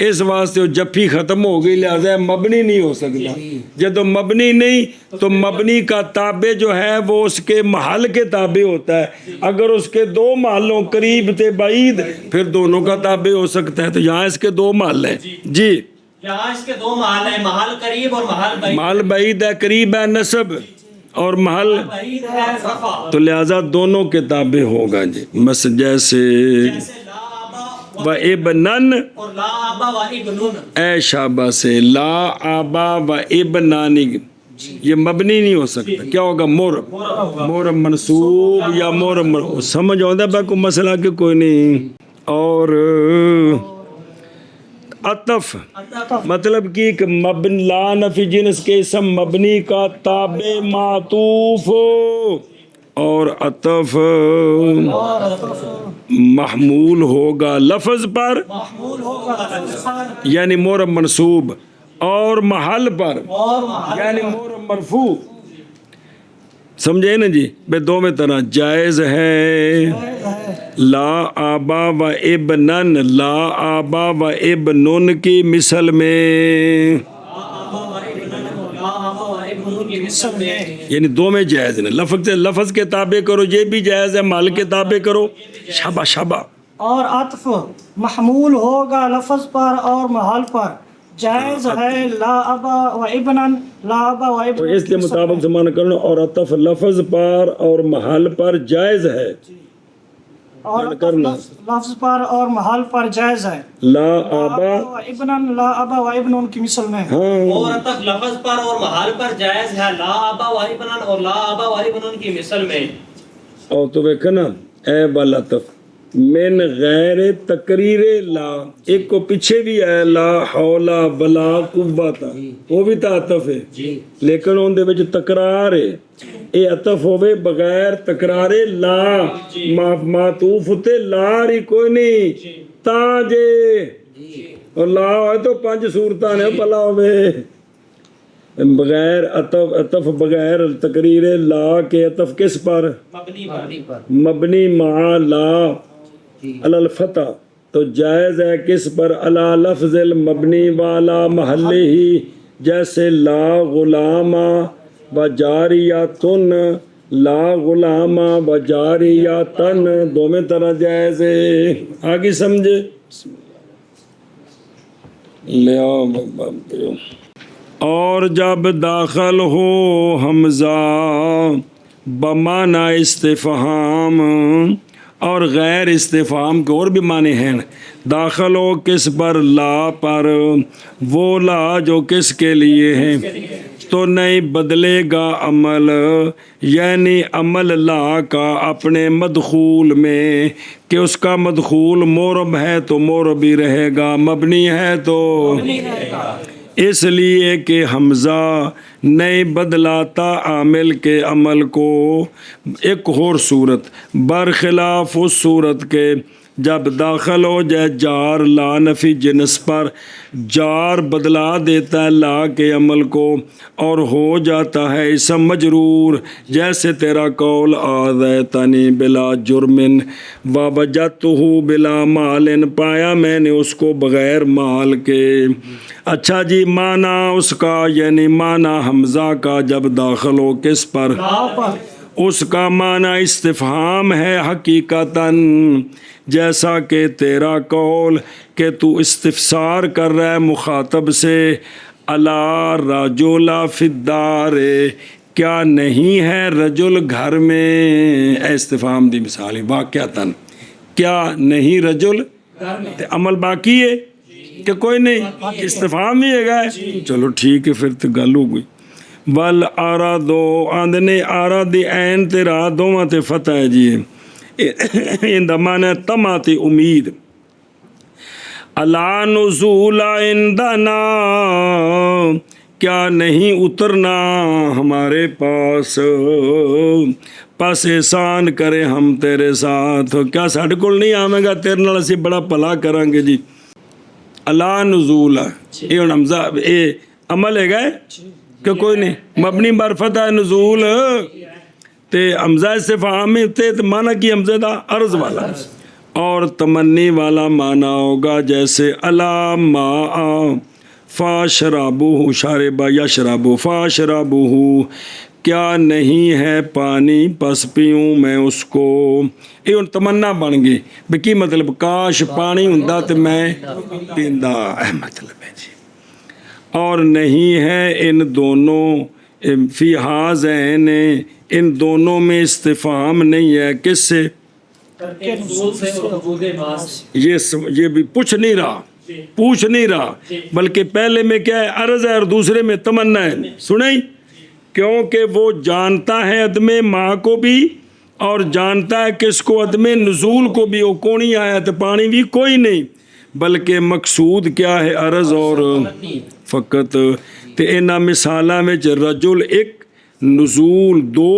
اس واسطے جفی ختم ہو گئی لہذا مبنی نہیں ہو سکتا۔ جب مبنی نہیں تو مبنی کا تابع جو ہے وہ اس کے محل کے تابع ہوتا ہے، اگر اس کے دو محلوں قریب تے بعید پھر دونوں کا تابع ہو سکتا ہے، تو یہاں اس کے دو محل ہیں جی، یہاں اس کے دو محل ہیں، محل قریب اور محل بعید۔ محل بعید ہے، قریب ہے نصب اور محل بعید ہے رفع، تو لہذا دونوں کے تابع ہوگا جی، بس جیسے جیسے لا آبا و ابنن اور لا آبا و ابنن، اے شابہ سے لا آبا و ابنانی یہ مبنی نہیں ہو سکتا، کیا ہوگا مورب، مورب منصوب یا مورب مرفوع۔ سمجھ آتا ہے کوئی مسئلہ کہ کوئی نہیں؟ اور عطف مطلب کہ مبن لا نفی جنس کے اسم مبنی کا تابع معطوف، اور عطف محمول ہوگا لفظ پر محمول ہوگا یعنی مورب منصوب، اور محل پر یعنی مورب مرفوع۔ سمجھے نا جی؟ بے دو میں طرح جائز ہے لا آبا و ابنن، لا آبا و ابنن کی مثل میں، یعنی دو میں جائز ہے، لفظ کے تابع کرو یہ بھی جائز ہے، محل کے تابع کرو شابہ شابہ۔ اور عطف محمول ہوگا لفظ پر اور محل پر، جائز ہے لا ابا و ابنن، لا ابا و تو ابنن اس کے مطابق زمانہ کرنا، اور عطف لفظ پر اور محل پر جائز ہے، اور لفظ پر اور محل پر جائز ہے لا آبا و ابنن، لا ابا و ابنن کی مثل میں۔ ہاں اور عطف لفظ پر اور محل پر جائز ہے لا آبا و ابنن اور لا آبا و ابنن کی مثل میں۔ اور تو دیکھا نا اے بالعطف من غیر تقریر لا، ایک کو پیچھے بھی ہے لا حول ولا قوت، وہ بھی تا عطف ہے لیکن ان دے وچ تکرار ہے، اے عطف ہوے بغیر تکرار لا، معطوف تے لا ہی کوئی نہیں تا جے، اور لا ہوئے تو 5 صورتاں نے بلا ہوئے بغیر عطف بغیر تقریر لا کے عطف کس پر؟ مبنی مع لا علی الفتح، تو جائز ہے کس پر؟ علی لفظ المبنی والا محل ہی، جیسے لا غلام و جاریاتن، لا غلام و جاریاتن دو میں طرح جائز ہے۔ آگے سمجھے؟ لے آؤ اور جب داخل ہو حمزہ بمعنی استفہام، اور غیر استفہام کے اور بھی معنی ہیں، داخل ہو کس پر؟ لا پر، وہ لا جو کس کے لیے ہیں؟ تو نہیں بدلے گا عمل، یعنی عمل لا کا اپنے مدخول میں، کہ اس کا مدخول مورب ہے تو مورب ہی رہے گا، مبنی ہے تو اس لیے کہ حمزہ نہیں بدلاتا عامل کے عمل کو۔ ایک اور صورت برخلاف اس صورت کے جب داخل ہو جائے جار لا نفی جنس پر، جار بدلا دیتا ہے لا کے عمل کو اور ہو جاتا ہے اسم مجرور، جیسے تیرا قول آذیتنی بلا جرمن ووجدتہ بلا مال، پایا میں نے اس کو بغیر مال کے۔ اچھا جی، معنی اس کا یعنی معنی حمزہ کا جب داخل ہو کس پر، اس کا معنی استفہام ہے حقیقتاً، جیسا کہ تیرا قول کہ تو استفسار کر رہا ہے مخاطب سے، الا رجل فی الدار، کیا نہیں ہے رجل گھر میں، استفہام دی مثال ہے واقعتاً، کیا نہیں رجل، عمل باقی ہے کہ کوئی نہیں، استفہام ہی ہے گا، چلو ٹھیک ہے پھر تو گل ہو گئی۔ ول آرا دو آندنے آرا دی عین تے را دوواں تے فتح ہے جی، ان دا معنی تماتی امید۔ الا نزول عندنا، کیا نہیں اترنا ہمارے پاس، پس احسان کرے ہم تیرے ساتھ، کیا ساڈے کول نہیں آویں گا تیرے نال اسی بڑا بھلا کریں گے جی۔ الا نزول، یہ ہن حمزہ اے عمل ہے گا کہ کوئی نہیں، مبنی بر فتح نزول تے حمزہ استفہام میں تے معنی کی حمزہ دا عرض والا، اور تمنی والا معنی ہوگا جیسے الا ماء فاشربوہ، شاربہ یشربو فاشربوہ، کیا نہیں ہے پانی پس پیوں میں اس کو۔ یہ ہن تمنا بن گئی بھئی کی مطلب، کاش پانی ہوندا تے میں پیندا، مطلب ہے جی۔ اور نہیں ہے ان دونوں فی ہذین، ان دونوں میں استفہام نہیں ہے، کس سے، یہ بھی پوچھ نہیں رہا بلکہ پہلے میں کیا ہے عرض ہے اور دوسرے میں تمنا ہے، سنیں، کیونکہ وہ جانتا ہے عدم ماں کو بھی اور جانتا ہے کس کو، عدم نزول کو بھی، وہ کون ہی آیا تو پانی بھی کوئی نہیں، بلکہ مقصود کیا ہے عرض اور فقط۔ تے انہاں مثالاں وچ رجل ایک، نزول دو،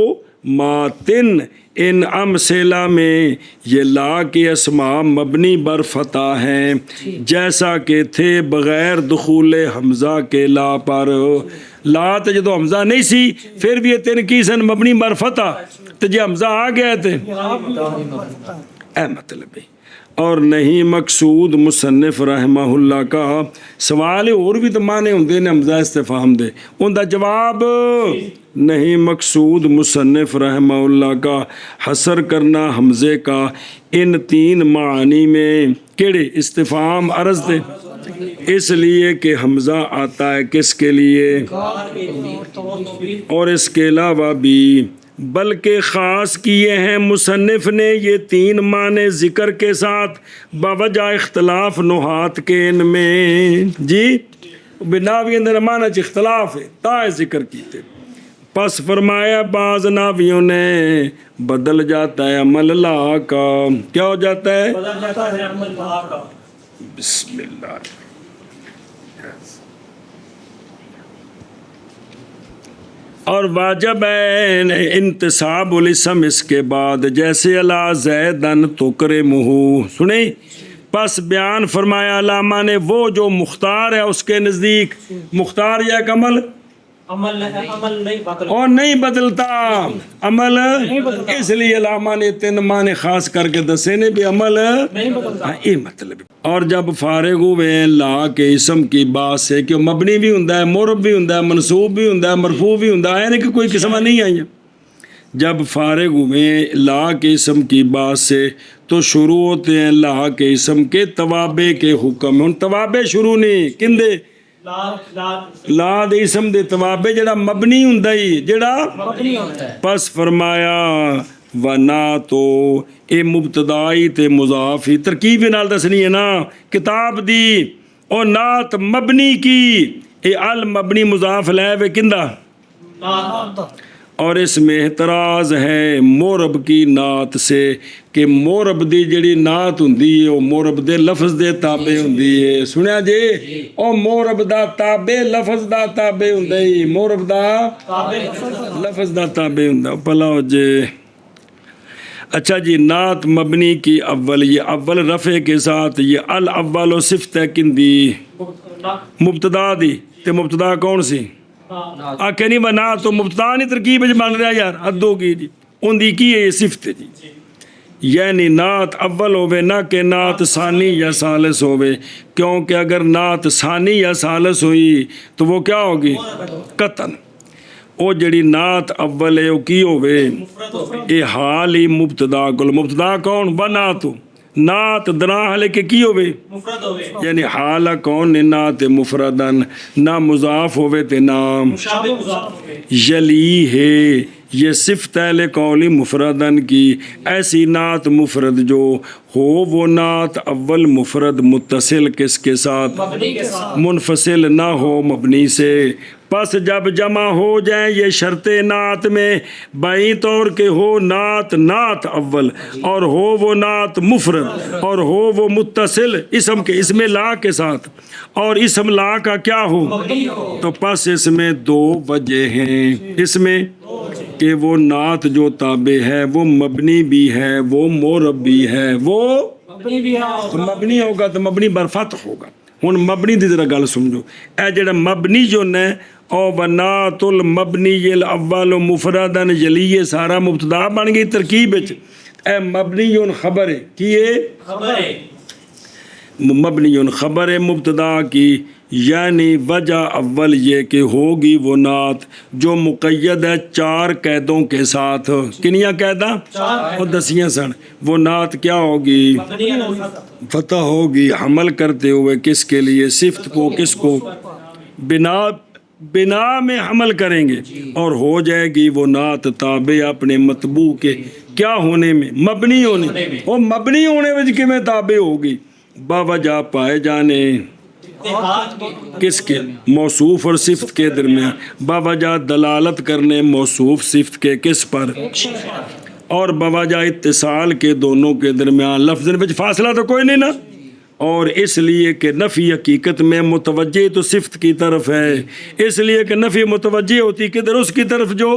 ماتن، ان امثلہ میں یہ لا کے اسماء مبنی بر فتح ہیں، جیسا کہ تھے بغیر دخول حمزہ کے لا پر۔ لا تو جدو حمزہ نہیں سی پھر بھی تین کی سن مبنی بر فتح، تو جی حمزہ آ گیا تھے، اے مطلب ہے۔ اور نہیں مقصود مصنف رحمہ اللہ کا سوال اور بھی تو معنی ہوندے نے حمزہ استفہام دے، ان دا جواب نہیں مقصود مصنف رحمہ اللہ کا حصر کرنا حمزے کا ان تین معانی میں، کیڑے، استفہام عرض دے، اس لیے کہ حمزہ آتا ہے کس کے لیے، اور اس کے علاوہ بھی، بلکہ خاص کیے ہیں مصنف نے یہ تین معنی ذکر کے ساتھ بوجہ اختلاف نحات کے ان میں، جی بناوی اندر معنی چ اختلاف ہے تا ذکر کیتے، پس فرمایا بعض ناویوں نے بدل جاتا ہے عمل لا کا، کیا ہو جاتا ہے، بدل جاتا ہے عمل لا کا۔ بسم اللہ۔ اور واجب ہے انتصاب الاسم اس کے بعد، جیسے الا زیدن تکرمہ، سنیں، پس بیان فرمایا علامہ نے وہ جو مختار ہے اس کے نزدیک، مختار یا ایک عمل اور نہیں بدلتا، عمل اس لیے علامہ نے تین معنی خاص کر کے دسے نے بھی عمل یہ مطلب۔ اور جب فارغ ہوئے لا کے اسم کی بات سے کہ مبنی بھی ہوندا ہے، معرب بھی ہوندا ہے، منصوب بھی ہوندا ہے، مرفوع بھی ہوندا ہے، یعنی کہ کوئی قسمہ نہیں آئی ہیں، جب فارغ ہوئے لا کے اسم کی بات سے تو شروع ہوتے ہیں لا کے اسم کے توابع کے حکم، ان توابع شروع نہیں کندے، لا دے اسم دے توابع جڑا مبنی ہوندا ہی، جڑا پس فرمایا ونا تو اے مبتدائی تے مضافی ترکیب نال دسنی ہے نا، کتاب دی اور نات مبنی کی یہ ال مبنی مضاف لے وے کندا اور اس میں اعتراض ہے مورب کی نعت سے کہ مورب دی جڑی نعت ہوندی ہے وہ مورب دے لفظ دے تابع ہوندی ہے سنیا جی او مورب دا تابع لفظ دا تابع ہوندا ہے مورب دا لفظ دا تابع ہوندا پلاو جی اچھا جی نعت مبنی کی اول یہ اول رفع کے ساتھ یہ الاول و صفت ہے کندی مبتدا دی تے مبتدا کون سی آکھے نہیں بنا تو مبتدا نہیں ترکیب بن رہا یار حدوں کی جی ان دی کی ہے یہ صفت ہے جی یعنی نعت اول ہوئے نہ کہ نعت ثانی یا ثالث ہوئے کیونکہ اگر نعت ثانی یا ثالث ہوئی تو وہ کیا ہوگی قطن او جڑی نعت اول ہے وہ کی ہوئے اے حال ہی مبتدا کل مبتدا کون بناتو نعت دراہ لے کے کی ہوئے یعنی حالہ کون نے نعت مفردن نہ مضاف ہوئے تے نام یلی ہے یہ صفت اہل قولی مفردن کی ایسی نعت مفرد جو ہو وہ نعت اول مفرد متصل کس کے ساتھ منفصل نہ ہو مبنی سے پس جب جمع ہو جائیں یہ شرط نعت میں بائیں طور کے ہو نعت نعت اول اور ہو وہ نعت مفرد اور ہو وہ متصل اسم کے اسم لا کے ساتھ اور اسم لا کا کیا ہو تو پس اس میں دو وجہ ہیں اس میں کہ وہ نعت جو تابع ہے وہ مبنی بھی ہے وہ مورب بھی ہے وہ مبنی ہوگا تو مبنی برفتح ہوگا ہن مبنی دی ذرا گل سمجھو اے جڑا مبنی جو نے او بنات المبنی الاول مفردن یلی سارا مبتدا بن گئی ترکیب وچ اے مبنی خبر ہے کی ہے خبر ہے مبنی خبر ہے مبتدا کی یعنی وجہ اول یہ کہ ہوگی وہ نعت جو مقید ہے چار قیدوں کے ساتھ کنیاں قیداں وہ دسیاں سن وہ نعت کیا ہوگی فتح ہوگی حمل کرتے ہوئے کس کے لیے صفت کو کس کو بنا میں حمل کریں گے اور ہو جائے گی وہ نعت تابع اپنے مطبوع کے کیا ہونے میں مبنی ہونے وہ مبنی ہونے میں کہ میں تابع ہوگی باوجہ پائے جانے کس کے موصوف اور صفت کے درمیان باوجہ دلالت کرنے موصوف صفت کے کس پر اور باوجہ اتصال کے دونوں کے درمیان لفظ وچ فاصلہ تو کوئی نہیں نا اور اس لیے کہ نفی حقیقت میں متوجہ تو صفت کی طرف ہے اس لیے کہ نفی متوجہ ہوتی کدھر اس کی طرف جو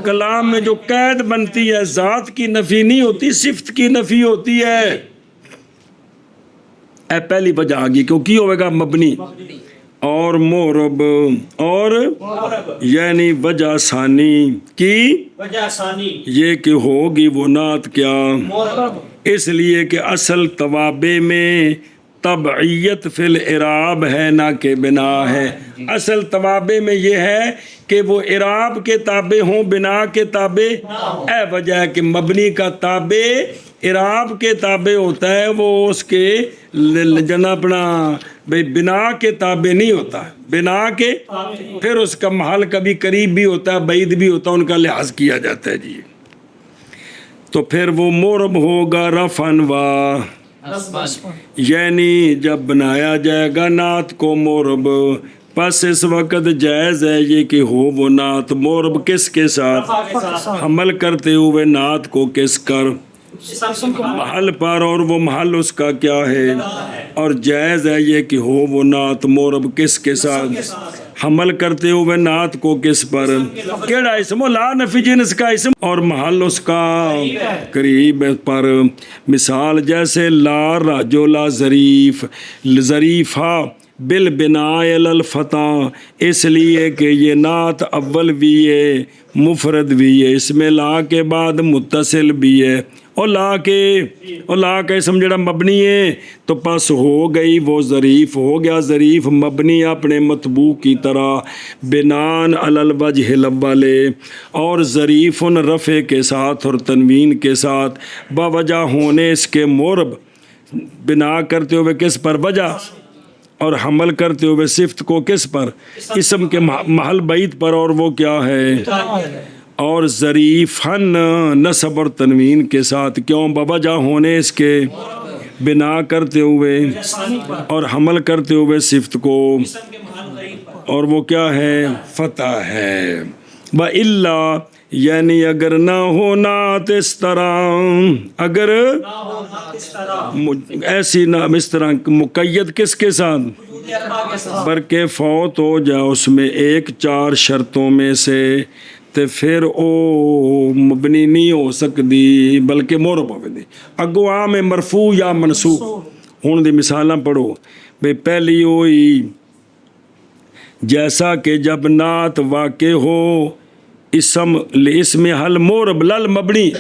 کلام میں جو قید بنتی ہے ذات کی نفی نہیں ہوتی صفت کی نفی ہوتی ہے اے پہلی وجہ آگی کیونکہ ہوئے گا مبنی اور مورب اور یعنی وجہ ثانی کی وجہ ثانی یہ کہ ہوگی وہ نعت کیا اس لیے کہ اصل توابع میں تبعیت فی الاعراب ہے نہ کہ بنا ہے اصل توابع میں یہ ہے کہ وہ اعراب کے تابع ہوں بنا کے تابع اے وجہ ہے کہ مبنی کا تابع اعراب کے تابع ہوتا ہے وہ اس کے جنا اپنا بنا کے تابع نہیں ہوتا بنا کے پھر اس کا محل کبھی قریب بھی ہوتا ہے بعید بھی ہوتا ہے ان کا لحاظ کیا جاتا ہے جی تو پھر وہ مورب ہوگا رفعن و یعنی جب بنایا جائے گا نعت کو مورب پس اس وقت جائز ہے یہ کہ ہو وہ نعت مورب کس کے ساتھ حمل کرتے ہوئے نعت کو کس کر محل پر اور وہ محل اس کا کیا ہے اور جائز ہے یہ کہ ہو وہ نعت مورب کس کے ساتھ حمل کرتے ہوئے نعت کو کس پر کیڑا اسم لا نفی جنس کا اسم اور محل اس کا قریب پر مثال جیسے لا رجل ظریف ظریفہ بالبناء الفتح اس لیے کہ یہ نعت اول بھی ہے مفرد بھی ہے اس میں لا کے بعد متصل بھی ہے اور لا کا اسم جڑا مبنی ہے تو پس ہو گئی وہ ظریف ہو گیا ظریف مبنی اپنے مطبوع کی طرح بنان علی الوجہ الاول اور ظریف رفع کے ساتھ اور تنوین کے ساتھ باوجہ ہونے اس کے مورب بنا کرتے ہوئے کس پر وجہ اور حمل کرتے ہوئے صفت کو کس پر اسم کے محل بعید پر اور وہ کیا ہے اور ظریفن نصب اور تنوین کے ساتھ کیوں باوجہ ہونے اس کے بنا کرتے ہوئے اور حمل کرتے ہوئے صفت کو اور وہ کیا ہے؟ فتح ہے۔ وَإِلَّا یعنی اگر نہ ہو نعت اس طرح، اگر نہ ہو نعت اس طرح ایسی نہ اس طرح مقید کس کے ساتھ؟ وجود اللہ کے ساتھ، بلکہ فوت ہو جائے اس میں ایک 4 شرطوں میں سے، تو پھر او مبنی نہیں ہو سکتی بلکہ مورب ہوندی۔ اگو عام مرفوع یا منصوب ہون دی مثالاں پڑھو بھئی پہلی ہوئی جیسا کہ جب نعت واقع ہو اسم لاسم حل مورب لل مبنی،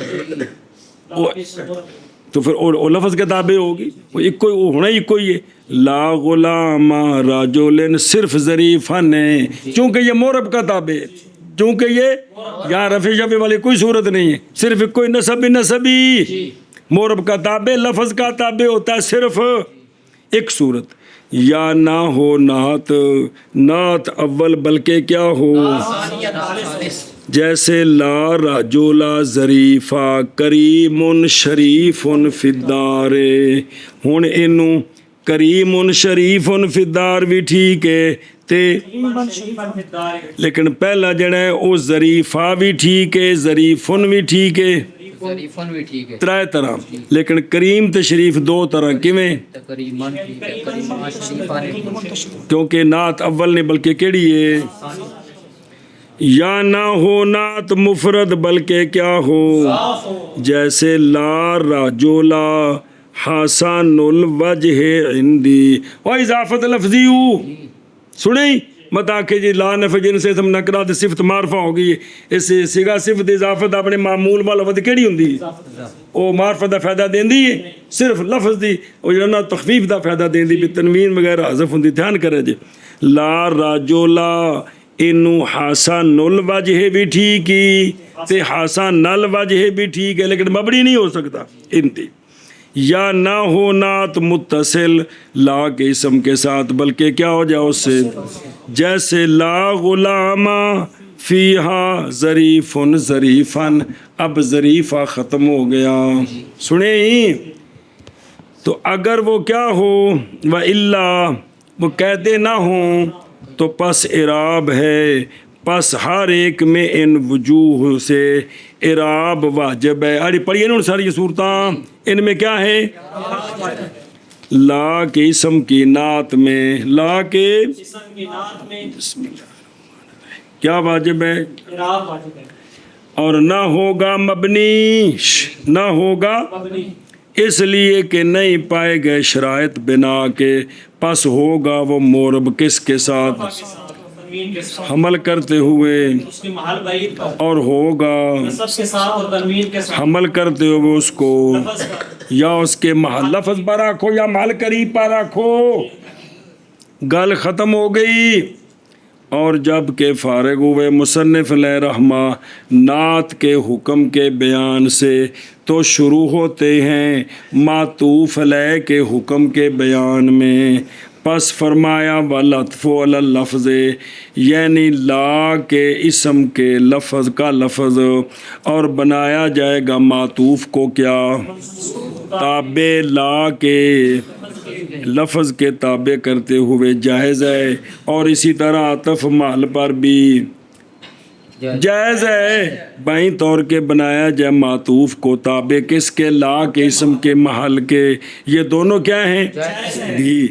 تو پھر وہ لفظ کے تابع ہوگی، وہ ہونا ہی کوئی ہے۔ لا غلام راجولن صرف ظریفن ہے، چونکہ یہ مورب کا تابع ہے، چونکہ یہ یہاں رفع شفع والی کوئی صورت نہیں ہے، صرف کوئی نسبی مورب کا تابع لفظ کا تابع ہوتا ہے صرف ایک صورت، یا نہ ہو نعت اول بلکہ کیا ہو، جیسے لا رجلا ظریفا کریم شریف فی الدار، ہن اینو کریم شریف فی الدار بھی ٹھیک ہے تے، لیکن پہلا جڑا ہے وہ ظریفہ بھی ٹھیک ہے، ظریفن بھی ٹھیک ہے، ترائے طرح، لیکن کریم تے شریف 2 طرح کیویں؟ کیونکہ نعت اول نے بلکہ کیڑی ہے؟ یا نہ ہو نعت مفرد بلکہ کیا ہو، جیسے لا رجلا حسن الوجہ عندی، وہ اضافت لفظی ہو سنیں متا کہ جی لا نفع جن سے ہم نکرات صفت معرفہ ہو گئی، اس سگا صفت اضافت اپنے معمول والا ود کیڑی ہوندی ہے، او معرفت دا فائدہ دیندی ہے، صرف لفظ دی او جنا تخفیف دا فائدہ دیندی بھی تنوین وغیرہ حذف ہوندی، دھیان کرے جی۔ لا رجلا انو حسن الوجہ بھی ٹھیک ہی تے حسن الوجہ بھی ٹھیک ہے، لیکن مبنی نہیں ہو سکتا انتی۔ یا نہ ہو نعت متصل لا کے اسم کے ساتھ بلکہ کیا ہو جائے اس سے، جیسے لا غلام فیہا ظریفن ظریفن، اب ظریفہ ختم ہو گیا، سنیں ہی تو اگر وہ کیا ہو وَإِلَّا وہ کہتے نہ ہوں تو پس اعراب ہے، پس ہر ایک میں ان وجوہ سے اعراب واجب ہے۔ آڑی پڑھیے نا ساری صورتاں، ان میں کیا ہے؟ لا کے اسم کی نعت میں، لا کے اسم کی نعت میں بسم اللہ کیا واجب ہے؟ اعراب واجب ہے، اور نہ ہوگا مبنی، نہ ہوگا مبنی اس لیے کہ نہیں پائے گئے شرائط بنا کے، پس ہوگا وہ مورب کس کے ساتھ؟ تنوین کے ساتھ، حمل کرتے ہوئے، اس کے محل بعید پر، اور ہوگا نصب کے ساتھ اور تنوین کے ساتھ، حمل کرتے ہوئے اس کو لفظ کا یا اس کے محل لفظ پر رکھو یا محل قریب پر رکھو، گل ختم ہو گئی۔ اور جب کہ فارغ ہوئے مصنف علیہ رحمہ نعت کے حکم کے بیان سے تو شروع ہوتے ہیں معطوف علیہ کے حکم کے بیان میں، پس فرمایا وَالْعَطْفُ عَلَى اللَّفْظِ، یعنی لا کے اسم کے لفظ کا لفظ اور بنایا جائے گا معطوف کو کیا؟ تابع، لا کے لفظ کے تابع کرتے ہوئے جائز ہے، اور اسی طرح عطف محل پر بھی جائز ہے، بائیں طور کے بنایا جائے معطوف کو تابع کس کے؟ لا کے اسم کے محل کے، یہ دونوں کیا ہیں؟ بھی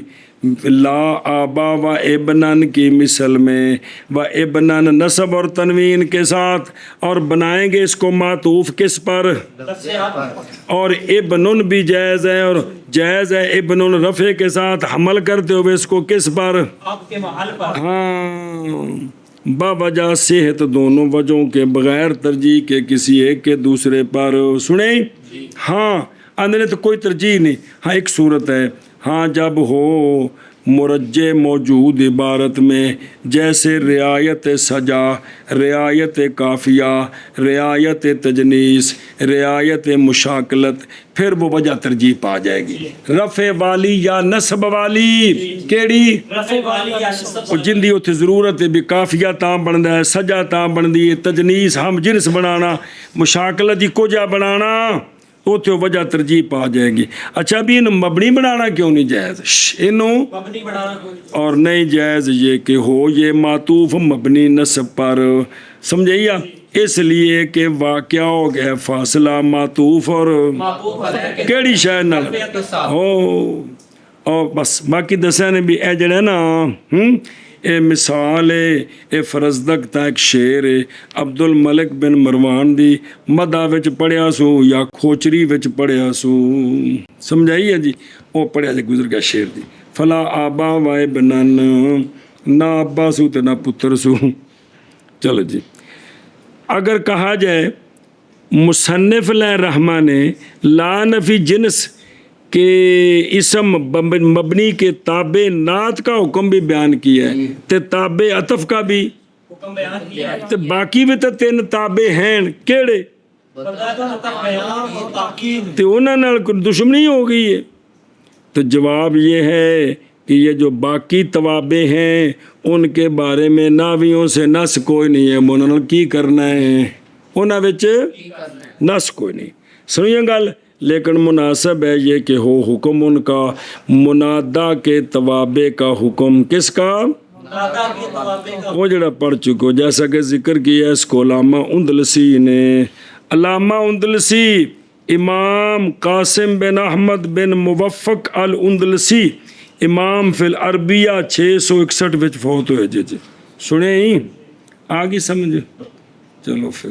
لا آبا و ابنن کی مثل میں و ابنن نصب اور تنوین کے ساتھ، اور بنائیں گے اس کو معطوف کس پر؟ اور ابنن بھی جائز ہے، اور جائز ہے ابنن رفع کے ساتھ حمل کرتے ہوئے اس کو کس پر؟ آپ کے محل پر، ہاں باوجہ صحت دونوں وجہوں کے بغیر ترجیح کے کسی ایک کے دوسرے پر، سنیں ہاں اندر تو کوئی ترجیح نہیں، ہاں ایک صورت ہے، ہاں جب ہو مرجع موجود عبارت میں، جیسے رعایت سجا، رعایت کافیہ، رعایت تجنیس، رعایت مشاکلت، پھر وہ وجہ ترجیح پا جائے گی، رفع والی یا نصب والی، کیڑی؟ رفع والی یا نصب اور جن دی اتنے ضرورت ہے بھی کافیہ تاں بندا ہے، سجا تاں بندی ہے، تجنیس ہم جنس بنانا، مشاکلت ہی کو جا بنانا، اتنے وجہ ترجیح پا جائے گی. اچھا بھی انہوں مبنی بنانا کیوں نہیں جائز؟ انہوں مبنی بنانا اور نہیں جائز یہ کہ ہو یہ معطوف مبنی نصب پر. سمجھائیے اس لیے کہ واقعہ ہو گیا فاصلہ معطوف اور معطوف علیہ کیڑی شاید نہ ہو. اور بس باقی دسیا نے بھی اے جڑا نا اے مثال ہے اے فرزدق تا ایک شعر ہے عبد الملک بن مروان دی مدہ وچ پڑھیا سو یا کھوچری وچ پڑھیا سو. سمجھائیے جی وہ پڑھیا جی گزر گیا شعر دی. فلا آبا وائے بنن نہ ابا سو تے نہ پتر سو. چلو جی اگر کہا جائے مصنف علیہ رحمہ نے لا نفی جنس کہ اسم مبنی کے تابع نعت کا حکم بھی بیان کیا ہے تے تابع عطف کا بھی حکم بیان کیا ہے. تے باقی بھی تے تین تابع ہیں کیڑے بیان اور تاکید تے انہاں نال کوئی دشمنی ہو گئی ہے. تو جواب یہ ہے کہ یہ جو باقی توابع ہیں ان کے بارے میں ناویوں سے نس کوئی نہیں ہے. انہاں نال کی کرنا ہے؟ انہاں وچ نس کوئی نہیں. سنیے گل لیکن مناسب ہے یہ کہ ہو حکم ان کا منادا کے توابع کا حکم کس کا؟ منادا کے توابع کا. وہ جڑا پڑھ چکو جیسا کہ ذکر کیا اس کو علامہ اندلسی نے. علامہ اندلسی امام قاسم بن احمد بن موفق الاندلسی امام فی العربیہ 661 وچ فوت ہوئے. جی سنے ہی آگی سمجھ. چلو پھر